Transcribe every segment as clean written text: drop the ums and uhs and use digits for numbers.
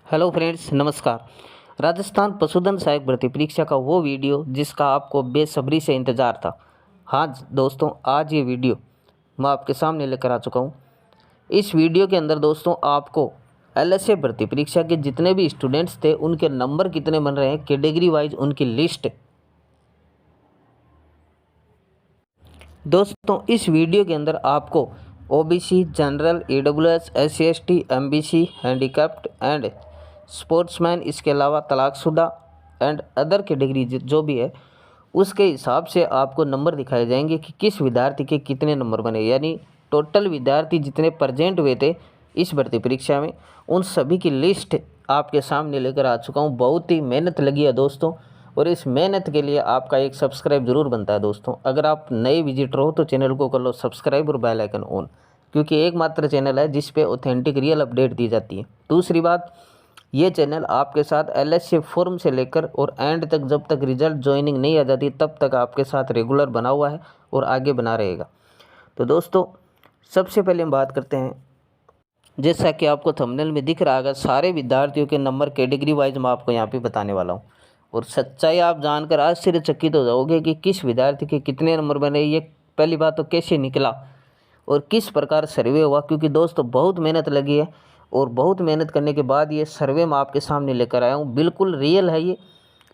Hello friends, नमस्कार। राजस्थान पशुधन सहायक भर्ती परीक्षा का वो वीडियो जिसका आपको बेसब्री से इंतज़ार था। हाँ दोस्तों, आज ये वीडियो मैं आपके सामने लेकर आ चुका हूँ। इस वीडियो के अंदर दोस्तों आपको एलएसए भर्ती परीक्षा के जितने भी स्टूडेंट्स थे उनके नंबर कितने बन रहे हैं, कैटेगरी वाइज उनकी लिस्ट। दोस्तों इस वीडियो के अंदर आपको OBC, general, EWS, SC ST, MBC, handicapped and sportsman, इसके अलावा तलाकशुदा एंड अदर कैटेगरी जो भी है उसके हिसाब से आपको नंबर दिखाए जाएंगे कि किस विद्यार्थी के कितने नंबर बने। यानी टोटल विद्यार्थी जितने प्रेजेंट हुए थे इस भर्ती परीक्षा में उन सभी की लिस्ट आपके सामने लेकर आ चुका हूँ। बहुत ही मेहनत लगी है दोस्तों, और इस मेहनत के लिए आपका एक सब्सक्राइब ज़रूर बनता है दोस्तों। अगर आप नए विजिटर हो तो चैनल को कर लो सब्सक्राइब और बेल आइकन ऑन, क्योंकि एकमात्र चैनल है जिस पे ऑथेंटिक रियल अपडेट दी जाती है। दूसरी बात, ये चैनल आपके साथ एलएसए फॉर्म से लेकर और एंड तक, जब तक रिजल्ट ज्वाइनिंग नहीं आ जाती तब तक आपके साथ रेगुलर बना हुआ है और आगे बना रहेगा। तो दोस्तों सबसे पहले हम बात करते हैं, जैसा कि आपको थंबनेल में दिख रहा है, सारे विद्यार्थियों के नंबर कैटेगरी वाइज मैं आपको यहाँ पे बताने वाला हूँ। और सच्चाई आप जानकर आश्चर्यचकित हो जाओगे कि किस विद्यार्थी के कितने नंबर बने। ये पहली बात तो कैसे निकला और किस प्रकार सर्वे हुआ, क्योंकि दोस्तों बहुत मेहनत लगी है और बहुत मेहनत करने के बाद ये सर्वे मैं आपके सामने लेकर आया हूँ। बिल्कुल रियल है ये,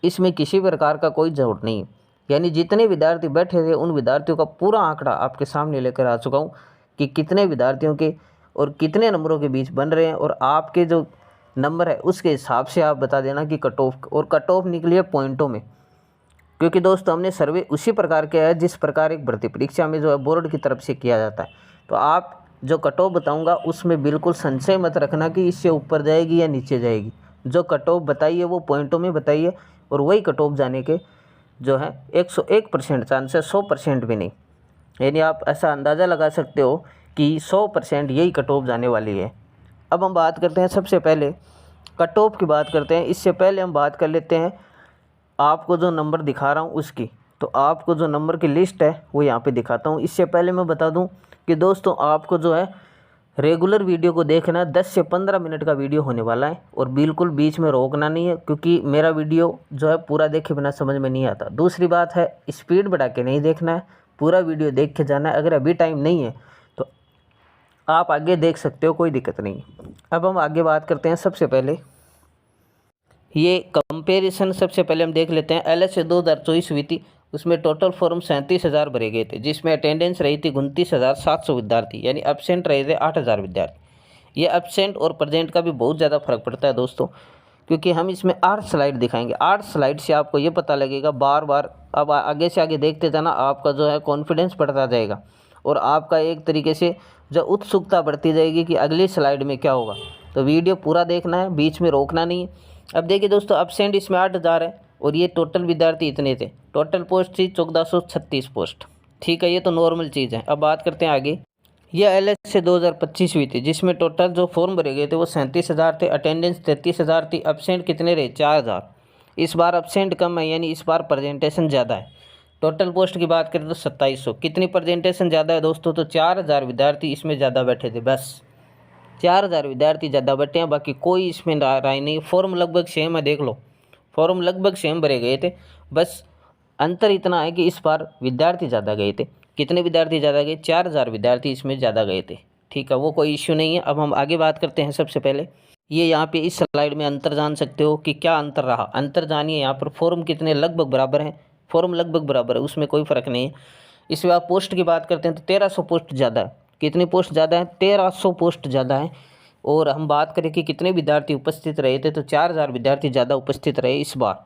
इसमें किसी प्रकार का कोई झूठ नहीं है। यानी जितने विद्यार्थी बैठे थे उन विद्यार्थियों का पूरा आंकड़ा आपके सामने लेकर आ चुका हूँ कि कितने विद्यार्थियों के और कितने नंबरों के बीच बन रहे हैं, और आपके जो नंबर है उसके हिसाब से आप बता देना कि कट ऑफ, और कट ऑफ निकली है पॉइंटों में। क्योंकि दोस्तों हमने सर्वे उसी प्रकार किया है जिस प्रकार एक भर्ती परीक्षा में जो है बोर्ड की तरफ से किया जाता है। तो आप जो कट ऑफ बताऊँगा उसमें बिल्कुल संशय मत रखना कि इससे ऊपर जाएगी या नीचे जाएगी। जो कट ऑफ बताइए वो पॉइंटों में बताइए, और वही कट ऑफ जाने के जो है 101% चांस है, 100% भी नहीं। यानी आप ऐसा अंदाज़ा लगा सकते हो कि 100% यही कट ऑफ जाने वाली है। अब हम बात करते हैं, सबसे पहले कट ऑफ की बात करते हैं। इससे पहले हम बात कर लेते हैं आपको जो नंबर दिखा रहा हूँ उसकी। तो आपको जो नंबर की लिस्ट है वो यहाँ पे दिखाता हूँ। इससे पहले मैं बता दूँ कि दोस्तों आपको जो है रेगुलर वीडियो को देखना है। 10 से 15 मिनट का वीडियो होने वाला है, और बिल्कुल बीच में रोकना नहीं है, क्योंकि मेरा वीडियो जो है पूरा देखे बिना समझ में नहीं आता। दूसरी बात है, स्पीड बढ़ा के नहीं देखना है, पूरा वीडियो देख के जाना है। अगर अभी टाइम नहीं है तो आप आगे देख सकते हो, कोई दिक्कत नहीं। अब हम आगे बात करते हैं। सबसे पहले ये कंपैरिजन सबसे पहले हम देख लेते हैं। एलएसए 2024 हुई थी, उसमें टोटल फॉर्म 37,000 भरे गए थे, जिसमें अटेंडेंस रही थी 29,700 विद्यार्थी, यानी एब्सेंट रहे थे 8,000 विद्यार्थी। ये एब्सेंट और प्रेजेंट का भी बहुत ज़्यादा फर्क पड़ता है दोस्तों, क्योंकि हम इसमें 8 स्लाइड दिखाएंगे। 8 स्लाइड से आपको ये पता लगेगा बार बार। अब आगे से आगे देखते जाना, आपका जो है कॉन्फिडेंस बढ़ता जाएगा, और आपका एक तरीके से जो उत्सुकता बढ़ती जाएगी कि अगली स्लाइड में क्या होगा। तो वीडियो पूरा देखना है, बीच में रोकना नहीं है। अब देखिए दोस्तों, एब्सेंट इसमें 8,000 है, और ये टोटल विद्यार्थी इतने थे। टोटल पोस्ट थी 1436 पोस्ट। ठीक है, ये तो नॉर्मल चीज़ है। अब बात करते हैं आगे। यह एलएसए 2025 हुई थी, जिसमें टोटल जो फॉर्म भरे गए थे वो 37,000 थे, अटेंडेंस 33,000 थी, एब्सेंट कितने रहे 4,000। इस बार एब्सेंट कम है, यानी इस बार प्रेजेंटेशन ज़्यादा है। टोटल पोस्ट की बात करें तो 2700। कितनी प्रेजेंटेशन ज़्यादा है दोस्तों, तो 4,000 विद्यार्थी इसमें ज़्यादा बैठे थे। बस 4,000 विद्यार्थी ज़्यादा बैठे हैं, बाकी कोई इसमें राय नहीं। फॉर्म लगभग सेम है, देख लो फॉर्म लगभग सेम भरे गए थे। बस अंतर इतना है कि इस बार विद्यार्थी ज़्यादा गए थे। कितने विद्यार्थी ज़्यादा गए, 4,000 विद्यार्थी इसमें ज़्यादा गए थे। ठीक है, वो कोई इश्यू नहीं है। अब हम आगे बात करते हैं। सबसे पहले ये यहाँ पे इस स्लाइड में अंतर जान सकते हो कि क्या अंतर रहा। अंतर जानिए। यहाँ पर फॉर्म कितने लगभग बराबर हैं, फॉर्म लगभग बराबर है, उसमें कोई फ़र्क नहीं है। इसके बाद पोस्ट की बात करते हैं तो 1300 पोस्ट ज़्यादा है। कितनी पोस्ट ज़्यादा है, 1300 पोस्ट ज़्यादा है। और हम बात करें कि कितने विद्यार्थी उपस्थित रहे थे, तो 4,000 विद्यार्थी ज़्यादा उपस्थित रहे इस बार।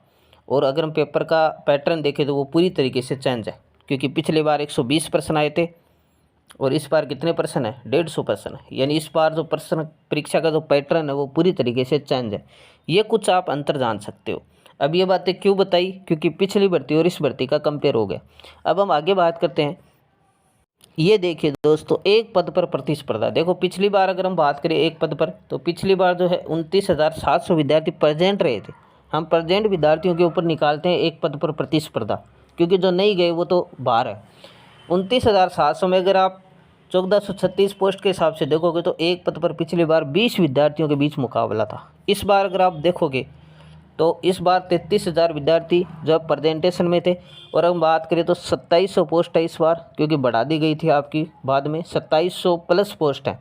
और अगर हम पेपर का पैटर्न देखें तो वो पूरी तरीके से चेंज है, क्योंकि पिछली बार 120 प्रश्न आए थे और इस बार कितने प्रश्न है, 150 प्रश्न है। यानी इस बार जो प्रश्न परीक्षा का जो पैटर्न है वो पूरी तरीके से चेंज है। ये कुछ आप अंतर जान सकते हो। अब ये बातें क्यों बताई, क्योंकि पिछली भर्ती और इस भर्ती का कंपेयर हो गया। अब हम आगे बात करते हैं। ये देखिए दोस्तों, एक पद पर प्रतिस्पर्धा। देखो पिछली बार अगर हम बात करें एक पद पर, तो पिछली बार जो है 29,700 विद्यार्थी प्रेजेंट रहे थे। हम प्रेजेंट विद्यार्थियों के ऊपर निकालते हैं एक पद पर प्रतिस्पर्धा, क्योंकि जो नहीं गए वो तो बाहर है। 29,700 में अगर आप 1436 पोस्ट के हिसाब से देखोगे तो एक पद पर पिछली बार 20 विद्यार्थियों के बीच मुकाबला था। इस बार अगर आप देखोगे तो इस बार 33,000 विद्यार्थी जो प्रेजेंटेशन में थे, और हम बात करें तो 2700 पोस्ट है इस बार, क्योंकि बढ़ा दी गई थी आपकी बाद में, 2700 प्लस पोस्ट है।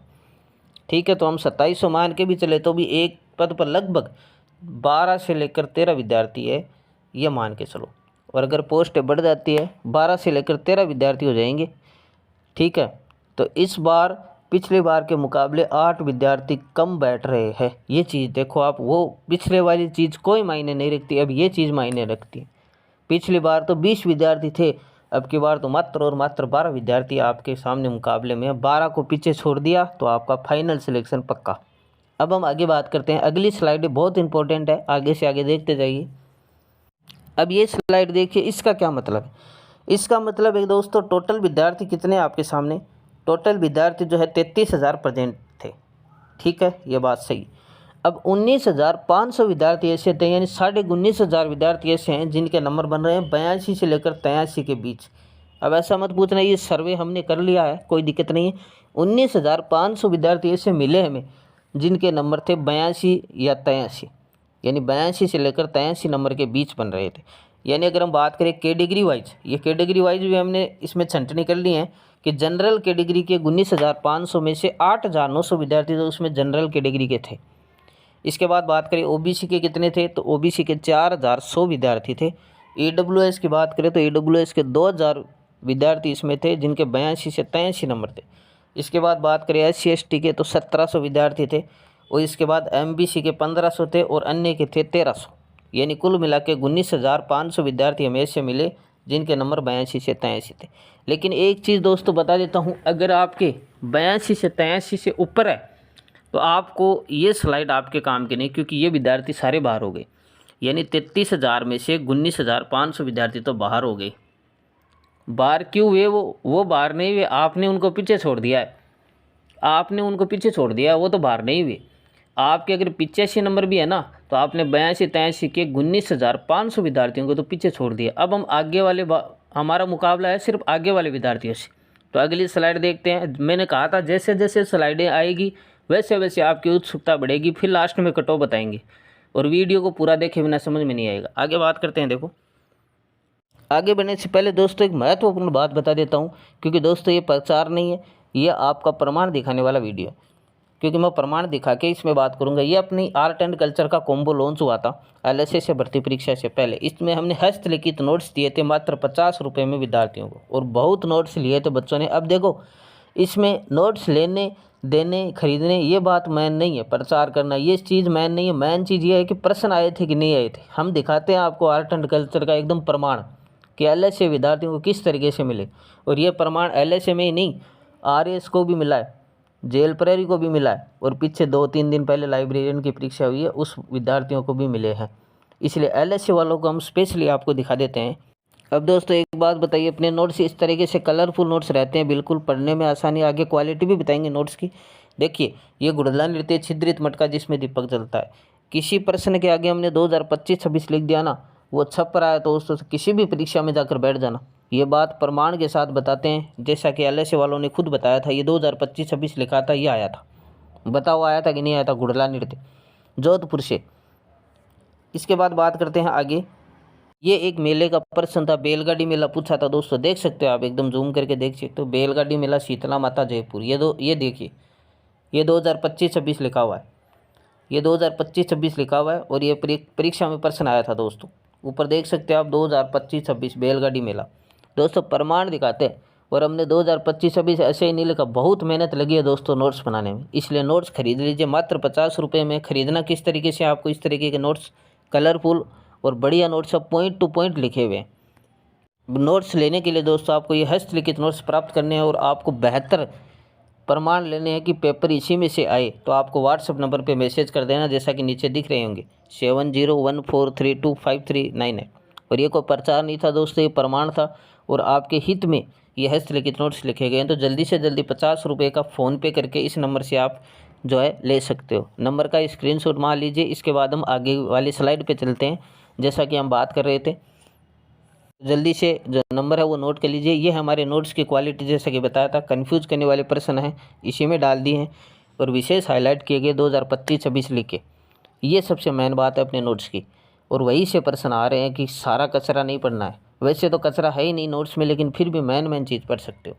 ठीक है, तो हम 2700 मान के भी चले तो भी एक पद पर लगभग 12 से लेकर 13 विद्यार्थी है, ये मान के चलो। और अगर पोस्ट बढ़ जाती है 12 से लेकर 13 विद्यार्थी हो जाएंगे। ठीक है, तो इस बार पिछले बार के मुकाबले 8 विद्यार्थी कम बैठ रहे हैं। ये चीज़ देखो आप, वो पिछले वाली चीज़ कोई मायने नहीं रखती, अब ये चीज़ मायने रखती है। पिछली बार तो 20 विद्यार्थी थे, अब की बार तो मात्र और मात्र 12 विद्यार्थी आपके सामने मुकाबले में, 12 को पीछे छोड़ दिया तो आपका फाइनल सिलेक्शन पक्का। अब हम आगे बात करते हैं, अगली स्लाइड बहुत इंपॉर्टेंट है, आगे से आगे देखते जाइए। अब ये स्लाइड देखिए, इसका क्या मतलब है? इसका मतलब है दोस्तों, टोटल विद्यार्थी कितने आपके सामने, टोटल विद्यार्थी जो है 33,000 प्रेजेंट थे। ठीक है, ये बात सही। अब 19,500 विद्यार्थी ऐसे थे, यानी 19,500 विद्यार्थी ऐसे हैं जिनके नंबर बन रहे हैं 82 से लेकर 83 के बीच। अब ऐसा मत पूछना, ये सर्वे हमने कर लिया है, कोई दिक्कत नहीं है। 19,500 विद्यार्थी ऐसे मिले हमें जिनके नंबर थे 82 या 83, यानी 82 से लेकर 83 नंबर के बीच बन रहे थे। यानी अगर हम बात करें कैटेगरी वाइज, ये कैटेगरी वाइज भी हमने इसमें छंटनी कर ली है कि जनरल कैटेगरी के 19,500 में से 8,900 विद्यार्थी तो उसमें जनरल कैटेगरी के थे। इसके बाद बात करें ओबीसी के कितने थे, तो ओबीसी के 4,100 विद्यार्थी थे। ईडब्ल्यूएस की बात करें तो ईडब्ल्यूएस के 2,000 विद्यार्थी इसमें थे जिनके 82 से 83 नंबर थे। इसके बाद बात करें SC ST के तो 1,700 विद्यार्थी थे, और इसके बाद MBC के 1,500 थे और अन्य के थे 1,300, यानी कुल मिला के 19,500 विद्यार्थी हमें से मिले जिनके नंबर 82 से 83 थे। लेकिन एक चीज़ दोस्तों बता देता हूँ, अगर आपके 82 से 83 से ऊपर है तो आपको ये स्लाइड आपके काम की नहीं, क्योंकि ये विद्यार्थी सारे बाहर हो गए। यानी 33,000 में से 19,500 विद्यार्थी तो बाहर हो गए। बाहर क्यों हुए? वो बाहर नहीं हुए, आपने उनको पीछे छोड़ दिया है, आपने उनको पीछे छोड़ दिया है, वो तो बाहर नहीं हुए। आपके अगर 85 नंबर भी है ना, तो आपने 82-83 के 19,500 विद्यार्थियों को तो पीछे छोड़ दिया। अब हम आगे वाले हमारा मुकाबला है सिर्फ आगे वाले विद्यार्थियों से। तो अगली स्लाइड देखते हैं। मैंने कहा था जैसे जैसे स्लाइडें आएगी वैसे वैसे आपकी उत्सुकता बढ़ेगी, फिर लास्ट में कट ऑफ बताएंगे, और वीडियो को पूरा देखे बिना समझ में नहीं आएगा। आगे बात करते हैं। देखो, आगे बढ़ने से पहले दोस्तों एक महत्वपूर्ण बात बता देता हूँ, क्योंकि दोस्तों ये प्रचार नहीं है, ये आपका प्रमाण दिखाने वाला वीडियो, क्योंकि मैं प्रमाण दिखा के इसमें बात करूंगा। ये अपनी आर्ट एंड कल्चर का कॉम्बो लॉन्च हुआ था LSA से भर्ती परीक्षा से पहले। इसमें हमने हस्तलिखित नोट्स दिए थे मात्र 50 रुपये में विद्यार्थियों को, और बहुत नोट्स लिए थे बच्चों ने। अब देखो, इसमें नोट्स लेने देने खरीदने ये बात मैन नहीं है, प्रचार करना ये चीज़ मैन नहीं है। मैन चीज़ ये है कि प्रश्न आए थे कि नहीं आए थे। हम दिखाते हैं आपको आर्ट एंड कल्चर का एकदम प्रमाण कि LSA विद्यार्थियों को किस तरीके से मिले, और ये प्रमाण LSA में ही नहीं, RS को भी मिला है, जेल प्रहरी को भी मिला है, और पीछे 2-3 दिन पहले लाइब्रेरियन की परीक्षा हुई है उस विद्यार्थियों को भी मिले हैं। इसलिए LSA वालों को हम स्पेशली आपको दिखा देते हैं। अब दोस्तों एक बात बताइए, अपने नोट्स इस तरीके से कलरफुल नोट्स रहते हैं, बिल्कुल पढ़ने में आसानी, आगे क्वालिटी भी बताएंगे नोट्स की। देखिए, ये गुड़ला नृत्य छिद्रित मटका जिसमें दीपक जलता है, किसी प्रश्न के आगे हमने 2025-26 लिख दिया ना, वो छप रहा है तो दोस्तों किसी भी परीक्षा में जाकर बैठ जाना। ये बात प्रमाण के साथ बताते हैं, जैसा कि LSA वालों ने खुद बताया था। ये 2025-26 लिखा था, ये आया था, बताओ आया था कि नहीं आया था? गुड़ला नृत्य जोधपुर से। इसके बाद बात करते हैं आगे। ये एक मेले का प्रश्न था, बैलगाड़ी मेला पूछा था दोस्तों, देख सकते हो आप, एकदम जूम करके देख सकते हो। बैलगाड़ी मेला शीतला माता जयपुर, ये देखिए, ये 2025-26 लिखा हुआ है, ये 2025-26 लिखा हुआ है, और ये परीक्षा में प्रश्न आया था दोस्तों। ऊपर देख सकते हो आप 2025-26 बैलगाड़ी मेला। दोस्तों प्रमाण दिखाते हैं, और हमने 2025-26 ऐसे ही नहीं लिखा, बहुत मेहनत लगी है दोस्तों नोट्स बनाने में। इसलिए नोट्स खरीद लीजिए मात्र 50 रुपये में। खरीदना किस तरीके से, आपको इस तरीके के नोट्स, कलरफुल और बढ़िया नोट्स, सब पॉइंट टू पॉइंट लिखे हुए हैं। नोट्स लेने के लिए दोस्तों आपको ये हस्तलिखित नोट्स प्राप्त करने हैं, और आपको बेहतर प्रमाण लेने हैं कि पेपर इसी में से आए, तो आपको व्हाट्सएप नंबर पे मैसेज कर देना, जैसा कि नीचे दिख रहे होंगे 7014325398। और ये कोई प्रचार नहीं था दोस्तों, ये प्रमाण था, और आपके हित में ये हस्तलिखित नोट्स लिखे गए हैं। तो जल्दी से जल्दी 50 रुपये का फ़ोनपे करके इस नंबर से आप जो है ले सकते हो। नंबर का स्क्रीनशॉट मार लीजिए। इसके बाद हम आगे वाली स्लाइड पे चलते हैं, जैसा कि हम बात कर रहे थे। जल्दी से जो नंबर है वो नोट कर लीजिए। ये हमारे नोट्स की क्वालिटी, जैसा कि बताया था, कन्फ्यूज़ करने वाले प्रश्न हैं इसी में डाल दिए हैं, और विशेष हाईलाइट किए गए 2025-26 लिख के। ये सबसे मेन बात है अपने नोट्स की। और वहीं से प्रश्न आ रहे हैं कि सारा कचरा नहीं पढ़ना है। वैसे तो कचरा है ही नहीं नोट्स में, लेकिन फिर भी मेन चीज़ पढ़ सकते हो।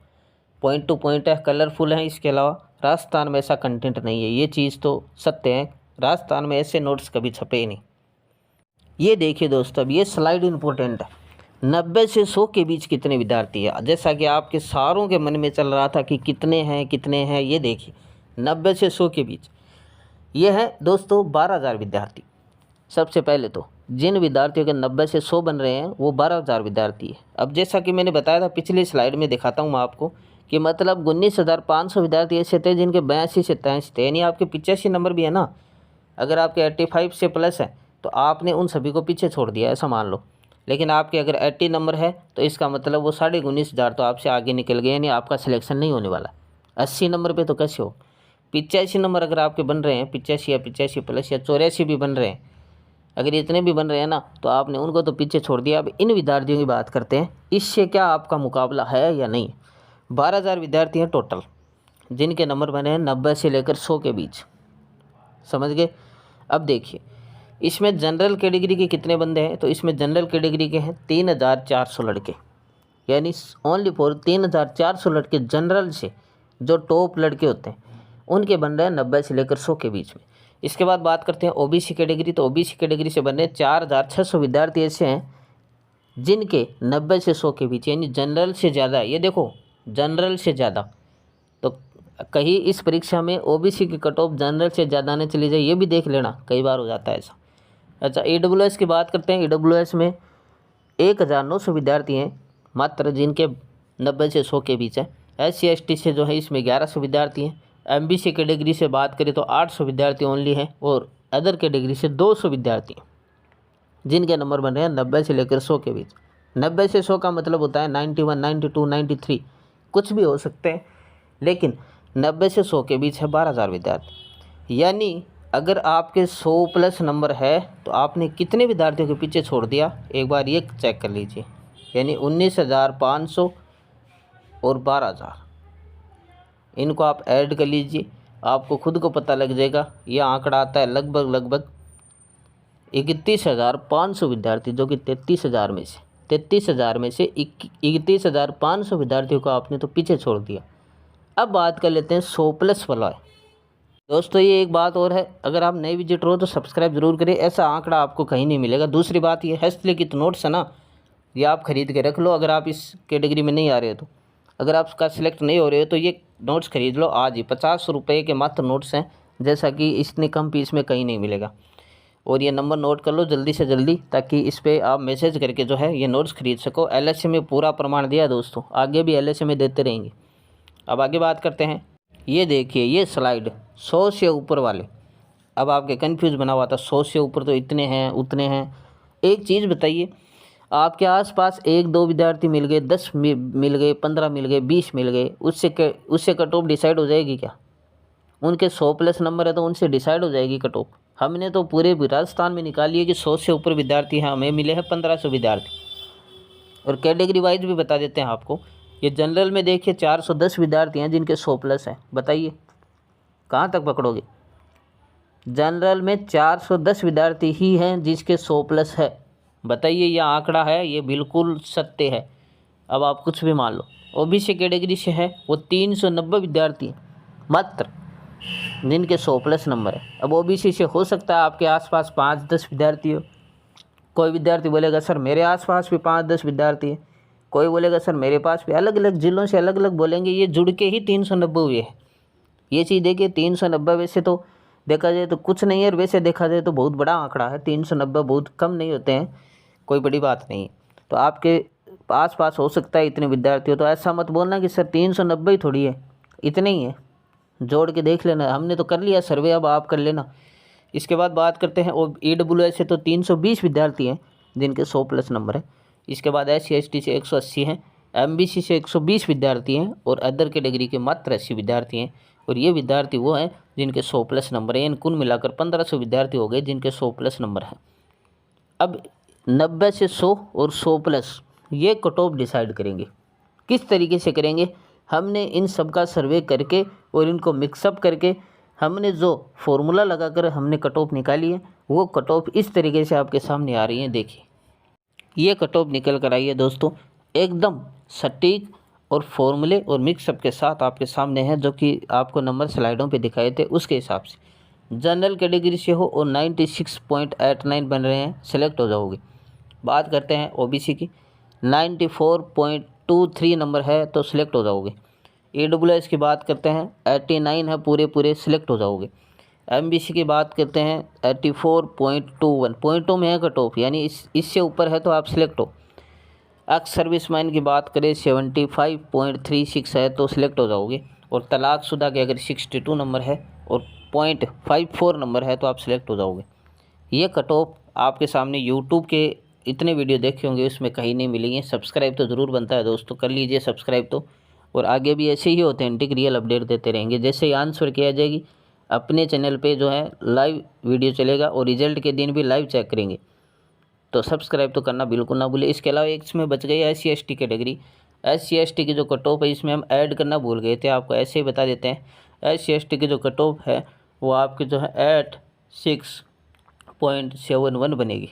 पॉइंट टू पॉइंट है, कलरफुल है। इसके अलावा राजस्थान में ऐसा कंटेंट नहीं है, ये चीज़ तो सत्य है। राजस्थान में ऐसे नोट्स कभी छपे ही नहीं। ये देखिए दोस्तों, अब ये स्लाइड इम्पोर्टेंट है। 90 से 100 के बीच कितने विद्यार्थी है? जैसा कि आपके सारों के मन में चल रहा था कि कितने हैं, ये देखिए 90 से 100 के बीच ये है दोस्तों 12,000 विद्यार्थी। सबसे पहले तो जिन विद्यार्थियों के 90 से 100 बन रहे हैं वो 12,000 विद्यार्थी है। अब जैसा कि मैंने बताया था पिछली स्लाइड में, दिखाता हूँ मैं आपको कि मतलब 19,500 विद्यार्थी ऐसे थे जिनके 82 से 83 थे, यानी आपके 85 नंबर भी है ना। अगर आपके 85 से प्लस है तो आपने उन सभी को पीछे छोड़ दिया, ऐसा मान लो। लेकिन आपके अगर 80 नंबर है तो इसका मतलब वो 19,500 तो आपसे आगे निकल गए, यानी आपका सिलेक्शन नहीं होने वाला। 80 नंबर पे तो कैसे हो। 85 नंबर अगर आपके बन रहे हैं, 85 या 85 प्लस या 84 भी बन रहे हैं, अगर इतने भी बन रहे हैं ना, तो आपने उनको तो पीछे छोड़ दिया। अब इन विद्यार्थियों की बात करते हैं, इससे क्या आपका मुकाबला है या नहीं। 12,000 विद्यार्थी हैं टोटल जिनके नंबर बने हैं 90 से लेकर 100 के बीच, समझ गए। अब देखिए इसमें जनरल कैटेगरी के कितने बंदे हैं, तो इसमें जनरल कैटेगरी के हैं 3,400 लड़के, यानी ओनली फॉर 3,400 लड़के जनरल से, जो टॉप लड़के होते हैं उनके बन रहे हैं 90 से लेकर 100 के बीच में। इसके बाद बात करते हैं ओबीसी कैटेगरी, तो ओबीसी कैटेगरी से बन रहे 4,600 विद्यार्थी ऐसे हैं जिनके 90 से 100 के बीच, यानी जनरल से ज़्यादा है। ये देखो जनरल से ज़्यादा, तो कहीं इस परीक्षा में ओबीसी की कट ऑफ जनरल से ज़्यादा आने चली जाए, ये भी देख लेना, कई बार हो जाता है ऐसा। अच्छा, ईडब्ल्यूएस की बात करते हैं। ईडब्ल्यूएस में 1,900 विद्यार्थी हैं मात्र जिनके 90 से 100 के बीच है। SC ST से जो है इसमें 1,100 विद्यार्थी हैं। MBC कैटेगरी से बात करें तो 800 विद्यार्थी ओनली हैं, और अदर कैटेगरी से 200 विद्यार्थी हैं जिनके नंबर बन रहे हैं 90 से लेकर 100 के बीच। 90 से 100 का मतलब होता है 91, 92, 93 कुछ भी हो सकते हैं, लेकिन 90 से 100 के बीच है 12,000 विद्यार्थी। यानी अगर आपके 100 प्लस नंबर है तो आपने कितने विद्यार्थियों के पीछे छोड़ दिया, एक बार ये चेक कर लीजिए। यानी 19,500 और 12,000, इनको आप ऐड कर लीजिए, आपको खुद को पता लग जाएगा। यह आंकड़ा आता है लगभग 31,500 विद्यार्थी, जो कि 33,000 में से 31,500 विद्यार्थियों को आपने तो पीछे छोड़ दिया। अब बात कर लेते हैं 100 प्लस वाला। दोस्तों ये एक बात और है, अगर आप नए विजिटर हो तो सब्सक्राइब जरूर करें, ऐसा आंकड़ा आपको कहीं नहीं मिलेगा। दूसरी बात ये हस्तलिखित नोट्स है ना, ये आप खरीद के रख लो। अगर आप इस कैटेगरी में नहीं आ रहे हो तो, अगर आप उसका सिलेक्ट नहीं हो रहे हो तो ये नोट्स खरीद लो आज ही। 50 रुपये के मात्र नोट्स हैं, जैसा कि इतने कम फीस में कहीं नहीं मिलेगा। और ये नंबर नोट कर लो जल्दी से जल्दी, ताकि इस पर आप मैसेज करके जो है ये नोट्स खरीद सको। LHA में पूरा प्रमाण दिया दोस्तों, आगे भी LHA में देते रहेंगे। अब आगे बात करते हैं। ये देखिए ये स्लाइड 100 से ऊपर वाले, अब आपके कन्फ्यूज़ बना हुआ था 100 से ऊपर तो इतने हैं उतने हैं। एक चीज़ बताइए, आपके आसपास 1-2 विद्यार्थी मिल गए, 10 मिल गए, 15 मिल गए, 20 मिल गए, उससे कट ऑफ डिसाइड हो जाएगी क्या? उनके 100 प्लस नंबर है तो उनसे डिसाइड हो जाएगी कट ऑफ? हमने तो पूरे राजस्थान में निकाली है कि 100 से ऊपर विद्यार्थी हैं, हमें मिले हैं 1,500 विद्यार्थी। और कैटेगरी वाइज भी बता देते हैं आपको। ये जनरल में देखिए 410 विद्यार्थी हैं जिनके 100 प्लस हैं। बताइए कहाँ तक पकड़ोगे? जनरल में 410 विद्यार्थी ही हैं जिसके 100 प्लस है। बताइए, यह आंकड़ा है, ये बिल्कुल सत्य है। अब आप कुछ भी मान लो। ओबीसी कैटेगरी से है वो 390 विद्यार्थी हैं मात्र जिनके 100 प्लस नंबर है। अब ओबीसी से हो सकता है आपके आसपास 5-10 विद्यार्थी हो। कोई विद्यार्थी बोलेगा सर मेरे आसपास भी 5-10 विद्यार्थी हैं, कोई बोलेगा सर मेरे पास भी। अलग अलग जिलों से अलग अलग बोलेंगे, ये जुड़ के ही 390 हुए हैं। ये चीज़ देखिए 390 वैसे तो देखा जाए तो कुछ नहीं है, और वैसे देखा जाए तो बहुत बड़ा आंकड़ा है। 390 बहुत कम नहीं होते हैं, कोई बड़ी बात नहीं है। तो आपके आसपास हो सकता है इतने विद्यार्थी हो, तो ऐसा मत बोलना कि सर 390 ही थोड़ी है, इतने ही है। जोड़ के देख लेना, हमने तो कर लिया सर्वे, अब आप कर लेना। इसके बाद बात करते हैं और EWS से तो 320 विद्यार्थी हैं जिनके 100 प्लस नंबर है। इसके बाद SC ST से 180 हैं, MBC से 120 विद्यार्थी हैं, और अदर कैटेगरी के मात्र 80 विद्यार्थी हैं। और ये विद्यार्थी वो हैं जिनके 100 प्लस नंबर हैं। कुल मिलाकर 1,500 विद्यार्थी हो गए जिनके 100 प्लस नंबर हैं। अब 90 से 100 और 100 प्लस ये कट ऑफ डिसाइड करेंगे। किस तरीके से करेंगे? हमने इन सब का सर्वे करके और इनको मिक्सअप करके हमने जो फॉर्मूला लगाकर हमने कट ऑफ निकाली है वो कट ऑफ इस तरीके से आपके सामने आ रही है। देखिए ये कट ऑफ निकल कर आई है दोस्तों, एकदम सटीक और फॉर्मूले और मिक्सअप के साथ आपके सामने है, जो कि आपको नंबर स्लाइडों पे दिखाए थे उसके हिसाब से। जनरल कैटेगरी से हो और 96.89 बन रहे हैं, सेलेक्ट हो जाओगे। बात करते हैं ओबीसी की, 94.23 नंबर है तो सिलेक्ट हो जाओगे। ईडब्ल्यूएस की बात करते हैं 89 है, पूरे सिलेक्ट हो जाओगे। एमबीसी की बात करते हैं 84.21 पॉइंटों में है कट ऑफ, यानी इससे ऊपर है तो आप सिलेक्ट हो। एक्स सर्विसमैन की बात करें 75.36 है तो सिलेक्ट हो जाओगे। और तलाकशुदा के अगर 62 नंबर है और 0.54 नंबर है तो आप सिलेक्ट हो जाओगे। ये कट ऑफ आपके सामने यूट्यूब के इतने वीडियो देखे होंगे उसमें कहीं नहीं मिलेंगे। सब्सक्राइब तो ज़रूर बनता है दोस्तों, कर लीजिए सब्सक्राइब तो। और आगे भी ऐसे ही ऑथेंटिक रियल अपडेट देते रहेंगे। जैसे ही आंसर किया जाएगी अपने चैनल पे जो है लाइव वीडियो चलेगा और रिजल्ट के दिन भी लाइव चेक करेंगे, तो सब्सक्राइब तो करना बिल्कुल ना भूले। इसके अलावा एक इसमें बच गई SC/ST कैटेगरी। SC/ST की जो कट ऑफ है इसमें हम ऐड करना भूल गए थे, आपको ऐसे ही बता देते हैं। SC/ST की जो कट ऑफ है वो आपकी जो है 86.71 बनेगी,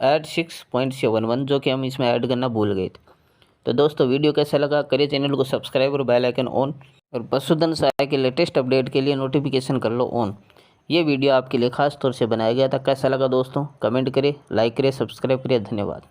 86.71, जो कि हम इसमें ऐड करना भूल गए थे। तो दोस्तों वीडियो कैसा लगा, करिए चैनल को सब्सक्राइब और बेल आइकन ऑन, और पशुधन सहायता के लेटेस्ट अपडेट के लिए नोटिफिकेशन कर लो ऑन। ये वीडियो आपके लिए खास तौर से बनाया गया था। कैसा लगा दोस्तों कमेंट करें, लाइक करें, सब्सक्राइब करें। धन्यवाद।